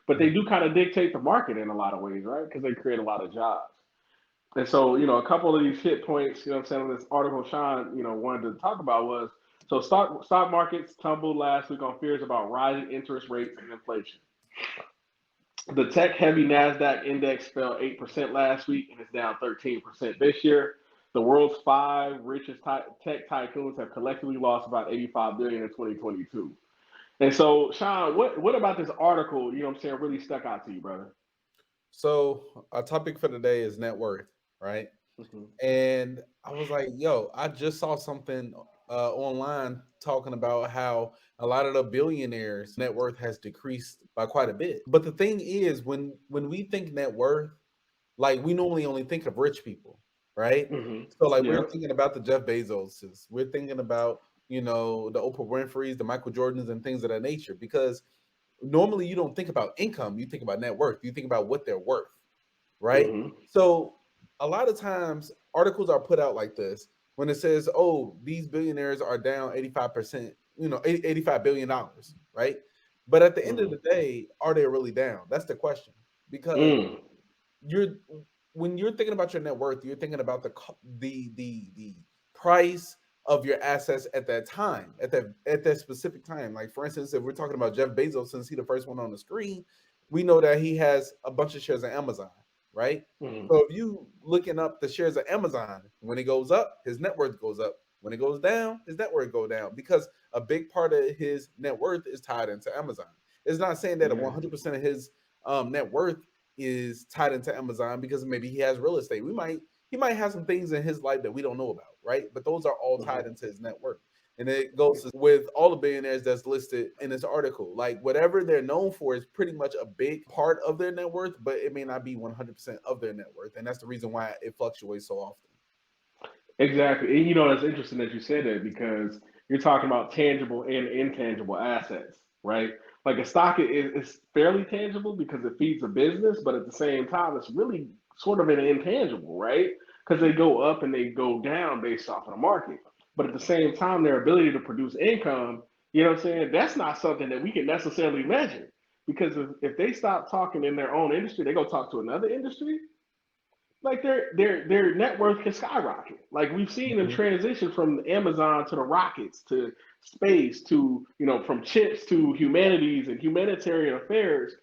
but they do kind of dictate the market in a lot of ways, right? Because they create a lot of jobs. And so, a couple of these hit points, what I'm saying, this article Shawn, wanted to talk about was, so stock markets tumbled last week on fears about rising interest rates and inflation. The tech-heavy NASDAQ index fell 8% last week and is down 13% this year. The world's five richest tech tycoons have collectively lost about $85 billion in 2022. And so, Shawn, what about this article, really stuck out to you, brother? So our topic for today is net worth, right? Mm-hmm. And I was like, yo, I just saw something online talking about how a lot of the billionaires' net worth has decreased by quite a bit. But the thing is, when we think net worth, like we normally only think of rich people, right? Mm-hmm. So like we're Yep. thinking about the Jeff Bezoses, we're thinking about the Oprah Winfrey's, the Michael Jordans, and things of that nature. Because normally you don't think about income, you think about net worth, you think about what they're worth, right? Mm-hmm. So a lot of times articles are put out like this when it says, oh, these billionaires are down 85%, $85 billion, right? But at the end of Mm-hmm. the day, are they really down? That's the question. Because Mm. you're when you're thinking about your net worth, you're thinking about the price of your assets at that time, at that specific time. Like for instance, if we're talking about Jeff Bezos, since he's the first one on the screen, we know that he has a bunch of shares of Amazon, right? Mm-hmm. So if you looking up the shares of Amazon, when it goes up, his net worth goes up. When it goes down, his net worth go down because a big part of his net worth is tied into Amazon. It's not saying that Yeah. 100% of his net worth is tied into Amazon because maybe he has real estate. He might have some things in his life that we don't know about, right? But those are all tied Mm-hmm. into his net worth. And it goes with all the billionaires that's listed in this article. Like whatever they're known for is pretty much a big part of their net worth, but it may not be 100% of their net worth. And that's the reason why it fluctuates so often. Exactly. And that's interesting that you said that because you're talking about tangible and intangible assets, right? Like a stock is fairly tangible because it feeds a business, but at the same time, it's really sort of an intangible, right? Because they go up and they go down based off of the market. But at the same time, their ability to produce income, what I'm saying? That's not something that we can necessarily measure because if they stop talking in their own industry, they go talk to another industry, like their net worth can skyrocket. Like we've seen them Mhm. transition from Amazon to the rockets to space to from chips to humanities and humanitarian affairs.